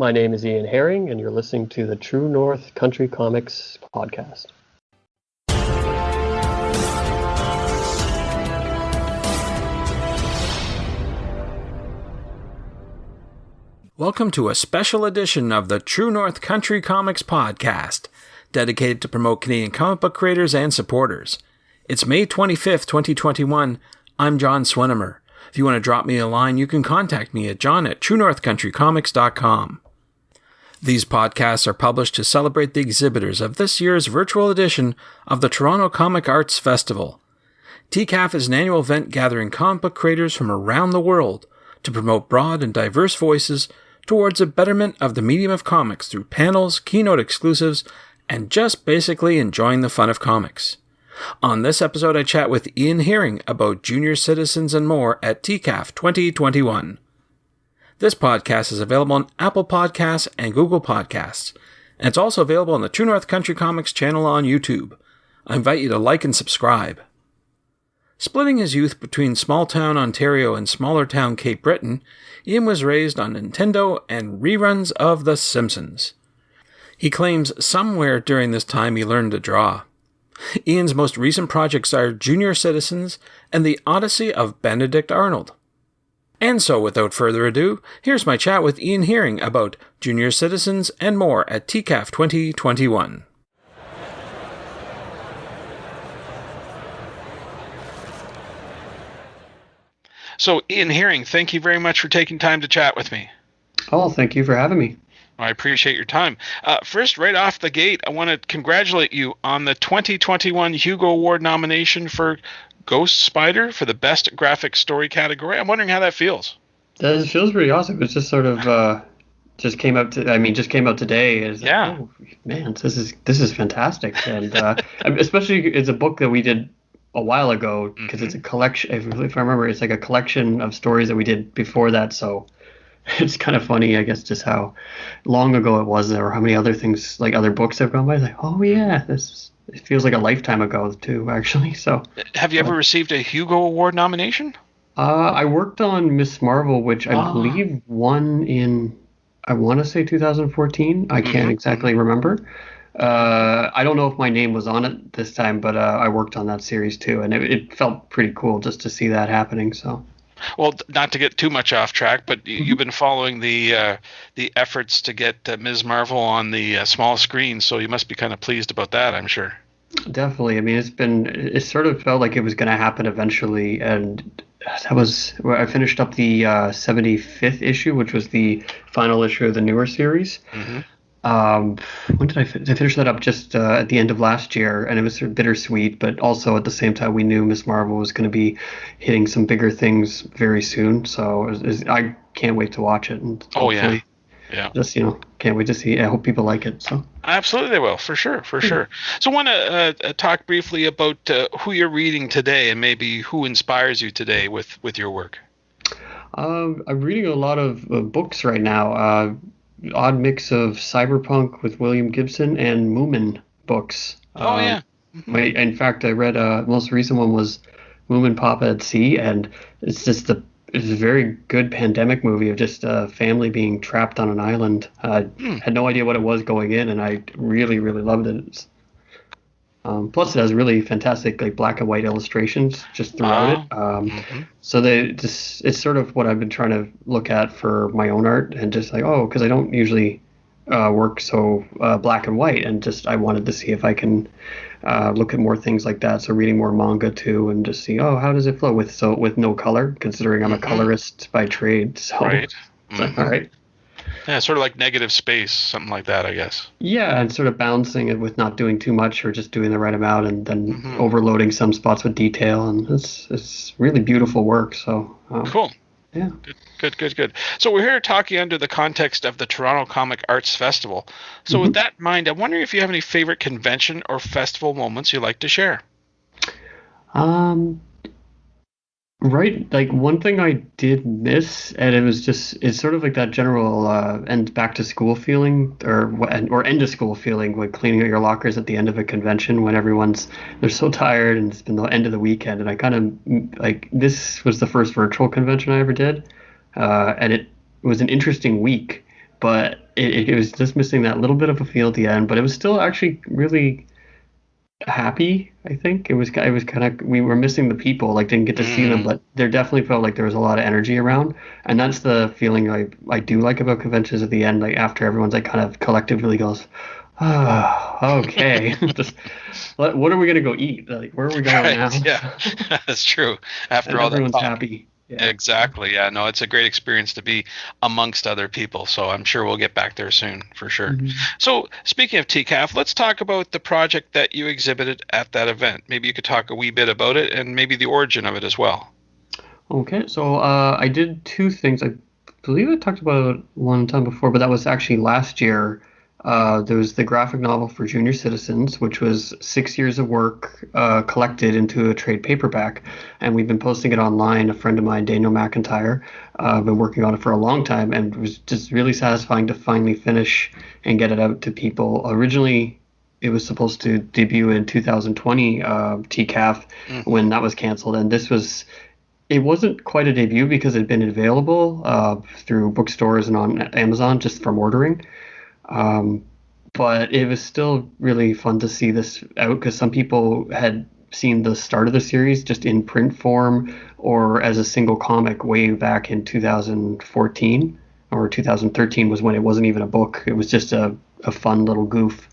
My name is Ian Herring, and you're listening to the True North Country Comics podcast. Welcome to a special edition of the True North Country Comics podcast, dedicated to promote Canadian comic book creators and supporters. It's May 25th, 2021. I'm John Swinimer. If you want to drop me a line, you can contact me at john@truenorthcountrycomics.com. These podcasts are published to celebrate the exhibitors of this year's virtual edition of the Toronto Comic Arts Festival. TCAF is an annual event gathering comic book creators from around the world to promote broad and diverse voices towards a betterment of the medium of comics through panels, keynote exclusives, and just basically enjoying the fun of comics. On this episode, I chat with Ian Herring about junior citizens and more at TCAF 2021. This podcast is available on Apple Podcasts and Google Podcasts, and it's also available on the True North Country Comics channel on YouTube. I invite you to like and subscribe. Splitting his youth between small-town Ontario and smaller-town Cape Breton, Ian was raised on Nintendo and reruns of The Simpsons. He claims somewhere during this time he learned to draw. Ian's most recent projects are Junior Citizens and The Odyssey of Benedict Arnold. And so, without further ado, here's my chat with Ian Herring about Junior Citizens and more at TCAF 2021. So, Ian Herring, thank you very much for taking time to chat with me. Oh, thank you for having me. I appreciate your time. First, right off the gate, I want to congratulate you on the 2021 Hugo Award nomination for Ghost Spider for the Best Graphic Story category. I'm wondering how that feels. It feels pretty awesome. It's just sort of just came out today. It's yeah. Like, oh man, this is fantastic, and especially it's a book that we did a while ago because it's a collection. If I remember, it's like a collection of stories that we did before that. So. It's kind of funny, I guess, just how long ago it was, or how many other things, like other books have gone by. It's like, oh yeah, it feels like a lifetime ago too, actually. So, have you ever received a Hugo Award nomination? I worked on Miss Marvel, which I believe won in, I want to say 2014. I can't exactly remember. I don't know if my name was on it this time, but I worked on that series too, and it felt pretty cool just to see that happening. So. Well, not to get too much off track, but you've been following the efforts to get Ms. Marvel on the small screen, so you must be kind of pleased about that, I'm sure. Definitely. I mean, it sort of felt like it was going to happen eventually, and that was where I finished up the 75th issue, which was the final issue of the newer series. When did I finish that up? Just at the end of last year, and it was sort of bittersweet, but also at the same time we knew Miss Marvel was going to be hitting some bigger things very soon, so I can't wait to watch it. And just can't wait to see. I hope people like it. So absolutely, they will, for sure. So I want to talk briefly about who you're reading today, and maybe who inspires you today with your work. I'm reading a lot of books right now. Odd mix of cyberpunk with William Gibson and Moomin books. In fact, I read most recent one was Moomin Papa at Sea, and it's just it's a very good pandemic movie of just a family being trapped on an island. I had no idea what it was going in, and I really, really loved it. Plus, it has really fantastic like black and white illustrations just throughout it. So it's sort of what I've been trying to look at for my own art, and just like because I don't usually work so black and white, and just I wanted to see if I can look at more things like that. So reading more manga too, and just see how does it flow with no color, considering I'm a colorist by trade. So right. It's like, all right. Yeah, sort of like negative space, something like that, I guess. Yeah, and sort of balancing it with not doing too much or just doing the right amount, and then overloading some spots with detail, and it's really beautiful work. So cool. Yeah. Good. So we're here talking under the context of the Toronto Comic Arts Festival. So with that in mind, I'm wondering if you have any favorite convention or festival moments you'd like to share. Right, like one thing I did miss, and it's sort of like that general end back to school feeling, or end of school feeling, when cleaning out your lockers at the end of a convention when they're so tired and it's been the end of the weekend. And I kind of like, this was the first virtual convention I ever did, and it was an interesting week but it was just missing that little bit of a feel at the end. But it was still actually really happy. I think it was kind of, we were missing the people, like didn't get to see them, but there definitely felt like there was a lot of energy around, and that's the feeling I do like about conventions at the end, like after everyone's like kind of collectively goes, okay, just what are we gonna go eat? Like where are we going now? Yeah, that's true. After and all everyone's that talk. happy. Yeah. Exactly. Yeah. No, it's a great experience to be amongst other people. So I'm sure we'll get back there soon for sure. Mm-hmm. So speaking of TCAF, let's talk about the project that you exhibited at that event. Maybe you could talk a wee bit about it and maybe the origin of it as well. Okay. So I did two things. I believe I talked about it one time before, but that was actually last year. There was the graphic novel for junior citizens, which was 6 years of work collected into a trade paperback, and we've been posting it online. A friend of mine, Daniel McIntyre, been working on it for a long time, and it was just really satisfying to finally finish and get it out to people. Originally, it was supposed to debut in 2020 TCAF when that was canceled, and it wasn't quite a debut because it had been available through bookstores and on Amazon just from ordering. But it was still really fun to see this out because some people had seen the start of the series just in print form or as a single comic way back in 2014 or 2013 was when it wasn't even a book. It was just a fun little goof.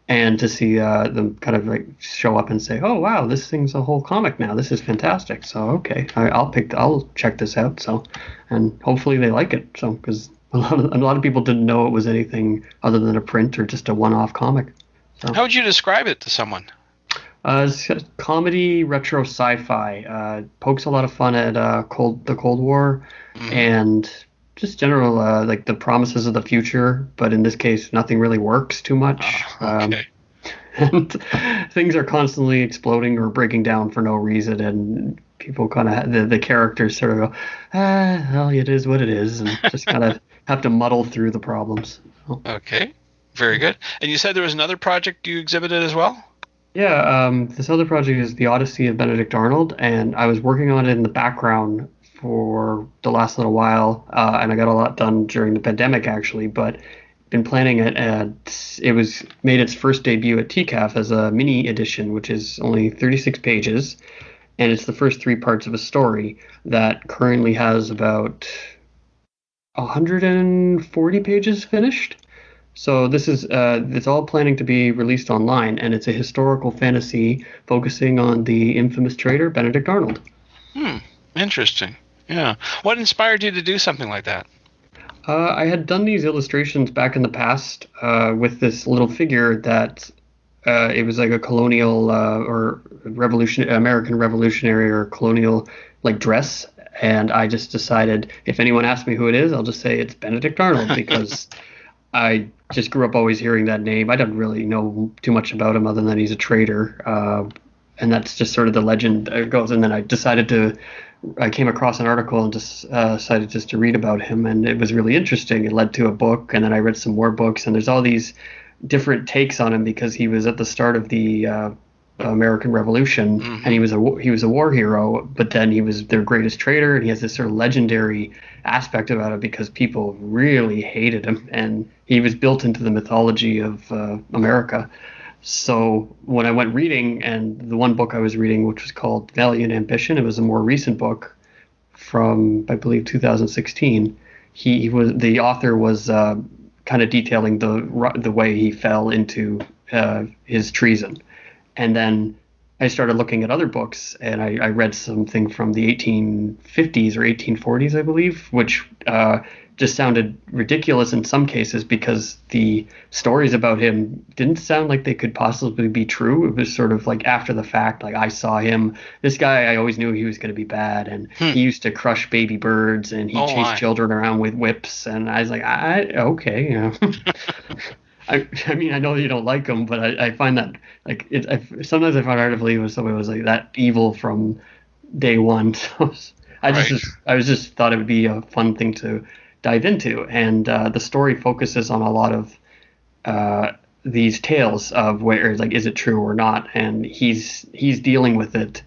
And to see them kind of like show up and say, "Oh wow, this thing's a whole comic now. This is fantastic." So okay, I'll check this out. So, and hopefully they like it. So because a lot of people didn't know it was anything other than a print or just a one-off comic. So. How would you describe it to someone? It's comedy, retro sci-fi. Pokes a lot of fun at the Cold War and just general like the promises of the future. But in this case, nothing really works too much. Okay. And things are constantly exploding or breaking down for no reason, and people kind of the characters sort of go, well, it is what it is, and just kind of have to muddle through the problems. So. Okay, very good. And you said there was another project you exhibited as well? Yeah, this other project is The Odyssey of Benedict Arnold, and I was working on it in the background for the last little while, and I got a lot done during the pandemic actually, but been planning it, and it was made its first debut at TCAF as a mini edition, which is only 36 pages, and it's the first 3 parts of a story that currently has about 140 pages finished. So this is it's all planning to be released online, and it's a historical fantasy focusing on the infamous traitor Benedict Arnold. Interesting. Yeah. What inspired you to do something like that? I had done these illustrations back in the past with this little figure that it was like a colonial or American revolutionary or colonial like dress. And I just decided if anyone asks me who it is, I'll just say it's Benedict Arnold because I just grew up always hearing that name. I don't really know too much about him other than he's a traitor. And that's just sort of the legend that goes. And then I came across an article and just decided just to read about him, and it was really interesting. It led to a book, and then I read some more books, and there's all these different takes on him because he was at the start of the American Revolution, and he was a war hero, but then he was their greatest traitor, and he has this sort of legendary aspect about it because people really hated him, and he was built into the mythology of America. So when I went reading, and the one book I was reading, which was called Valiant Ambition, it was a more recent book from, I believe, 2016. The author was kind of detailing the way he fell into his treason. And then I started looking at other books, and I read something from the 1850s or 1840s, I believe, which just sounded ridiculous in some cases because the stories about him didn't sound like they could possibly be true. It was sort of like after the fact, like I saw him, this guy, I always knew he was going to be bad, and he used to crush baby birds, and he chased children around with whips, and I was like, okay, you know. I mean, I know you don't like him, but I find that like sometimes I find it hard to believe when somebody was like that evil from day one. So I just thought it would be a fun thing to dive into, and the story focuses on a lot of these tales of where like is it true or not, and he's dealing with it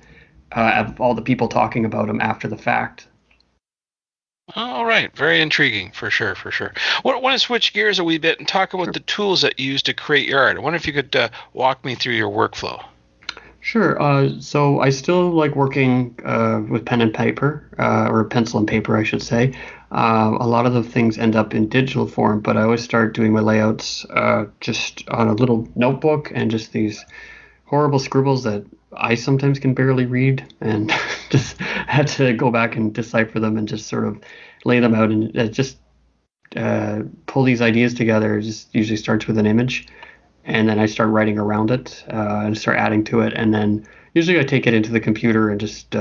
of all the people talking about him after the fact. All right, very intriguing, for sure, for sure. I want to switch gears a wee bit and talk about the tools that you use to create your art. I wonder if you could walk me through your workflow. Sure. So I still like working with pen and paper, or pencil and paper, I should say. A lot of the things end up in digital form, but I always start doing my layouts just on a little notebook and just these horrible scribbles that I sometimes can barely read, and just had to go back and decipher them and just sort of lay them out and just pull these ideas together. It just usually starts with an image, and then I start writing around it and start adding to it, and then usually I take it into the computer and just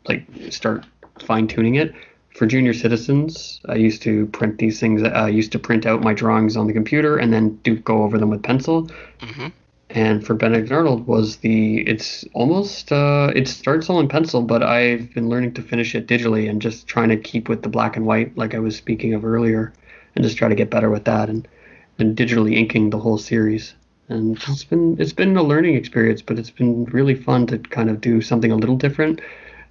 like start fine tuning it. For junior citizens, I used to print these things. I used to print out my drawings on the computer and then go over them with pencil. Mm-hmm. And for Benedict Arnold it's almost it starts all in pencil, but I've been learning to finish it digitally and just trying to keep with the black and white like I was speaking of earlier, and just try to get better with that and digitally inking the whole series. And it's been a learning experience, but it's been really fun to kind of do something a little different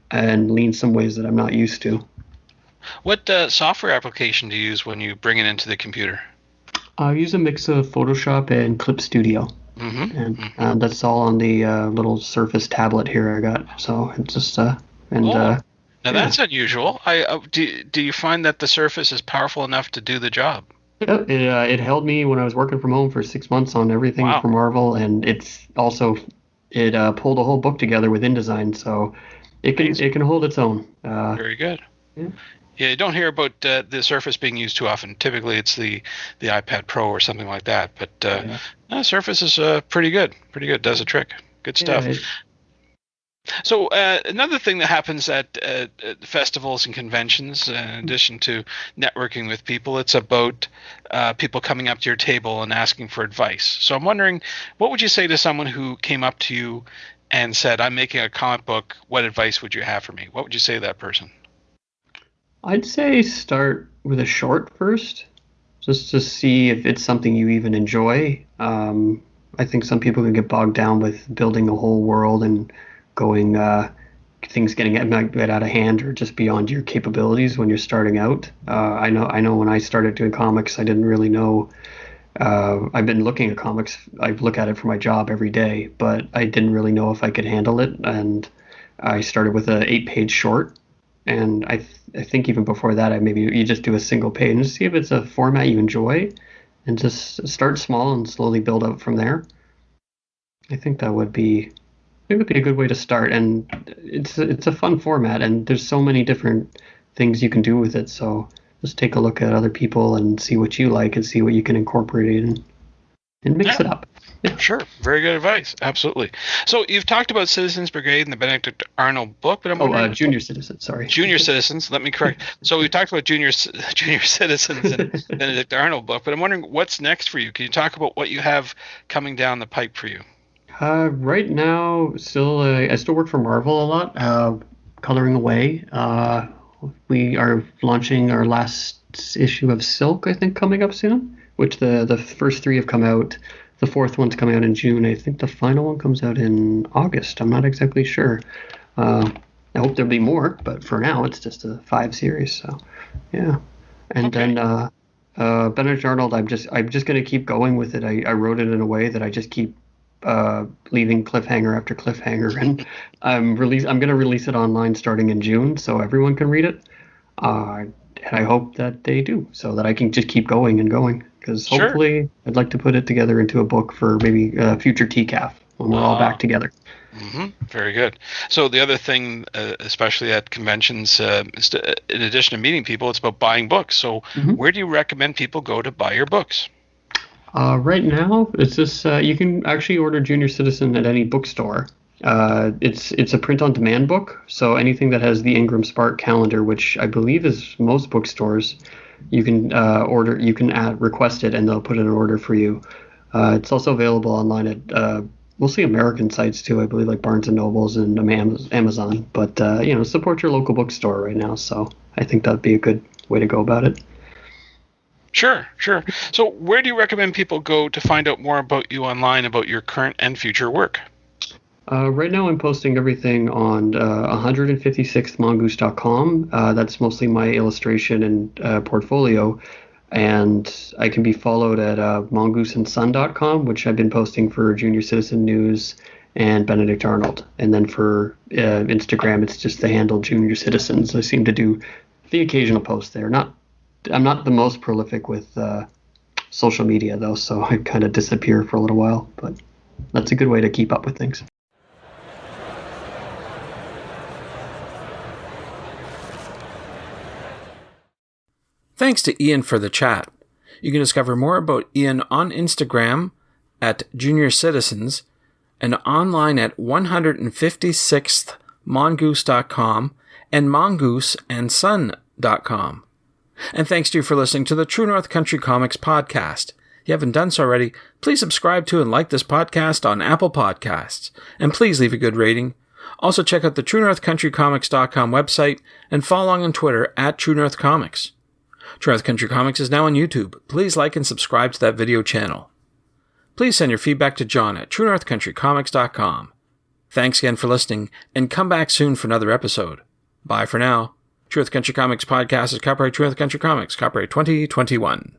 and lean some ways that I'm not used to. What software application do you use when you bring it into the computer? I use a mix of Photoshop and Clip Studio. Mm-hmm. And that's all on the little Surface tablet here I got. So it's just now that's unusual. Do you find that the Surface is powerful enough to do the job? Yeah, it held me when I was working from home for 6 months on everything for Marvel, and it pulled a whole book together with InDesign, so it can hold its own. Very good. Yeah. Yeah, you don't hear about the Surface being used too often. Typically, it's the iPad Pro or something like that. But Surface is pretty good. Pretty good. Does a trick. Good stuff. Yeah, so another thing that happens at festivals and conventions, in addition to networking with people, it's about people coming up to your table and asking for advice. So I'm wondering, what would you say to someone who came up to you and said, "I'm making a comic book. What advice would you have for me?" What would you say to that person? I'd say start with a short first, just to see if it's something you even enjoy. I think some people can get bogged down with building a whole world and going things getting out of hand or just beyond your capabilities when you're starting out. I know when I started doing comics, I didn't really know. I've been looking at comics. I look at it for my job every day, but I didn't really know if I could handle it. And I started with an 8-page short. And I think even before that, maybe you just do a single page and see if it's a format you enjoy, and just start small and slowly build up from there. I think that would be a good way to start. And it's a fun format, and there's so many different things you can do with it. So just take a look at other people and see what you like and see what you can incorporate and mix it up. Yeah. Sure. Very good advice. Absolutely. So you've talked about Citizens Brigade and the Benedict Arnold book, but I'm wondering... Junior Citizens, sorry. Junior Citizens, let me correct. So we've talked about Junior Citizens and Benedict Arnold book, but I'm wondering what's next for you. Can you talk about what you have coming down the pipe for you? Right now, I still work for Marvel a lot, coloring away. We are launching our last issue of Silk, I think, coming up soon, which the first 3 have come out. The 4th one's coming out in June. I think the final one comes out in August. I'm not exactly sure. I hope there'll be more, but for now it's just a 5 series. So, yeah. And then Benedict Arnold, I'm just going to keep going with it. I wrote it in a way that I just keep leaving cliffhanger after cliffhanger, and I'm going to release it online starting in June, so everyone can read it. And I hope that they do, so that I can just keep going and going. Because hopefully I'd like to put it together into a book for maybe future TCAF when we're all back together. Mm-hmm. Very good. So the other thing, especially at conventions, is in addition to meeting people, it's about buying books. So where do you recommend people go to buy your books? Right now, it's just you can actually order Junior Citizen at any bookstore. It's a print-on-demand book, so anything that has the Ingram Spark calendar, which I believe is most bookstores, you can order. You can request it, and they'll put in an order for you. It's also available online at mostly American sites too, I believe, like Barnes and Nobles and Amazon. But support your local bookstore right now. So I think that'd be a good way to go about it. Sure. So where do you recommend people go to find out more about you online, about your current and future work? Right now I'm posting everything on 156thmongoose.com. That's mostly my illustration and portfolio. And I can be followed at mongooseandsun.com, which I've been posting for Junior Citizen News and Benedict Arnold. And then for Instagram, it's just the handle Junior Citizens. I seem to do the occasional post there. I'm not the most prolific with social media, though, so I kind of disappear for a little while. But that's a good way to keep up with things. Thanks to Ian for the chat. You can discover more about Ian on Instagram at Junior Citizens and online at 156thmongoose.com and mongooseandsun.com. And thanks to you for listening to the True North Country Comics podcast. If you haven't done so already, please subscribe to and like this podcast on Apple Podcasts. And please leave a good rating. Also check out the TrueNorthCountryComics.com website and follow along on Twitter at True North Comics. True North Country Comics is now on YouTube. Please like and subscribe to that video channel. Please send your feedback to John at TrueNorthCountryComics.com. Thanks again for listening, and come back soon for another episode. Bye for now. True North Country Comics Podcast is copyright True North Country Comics, copyright 2021.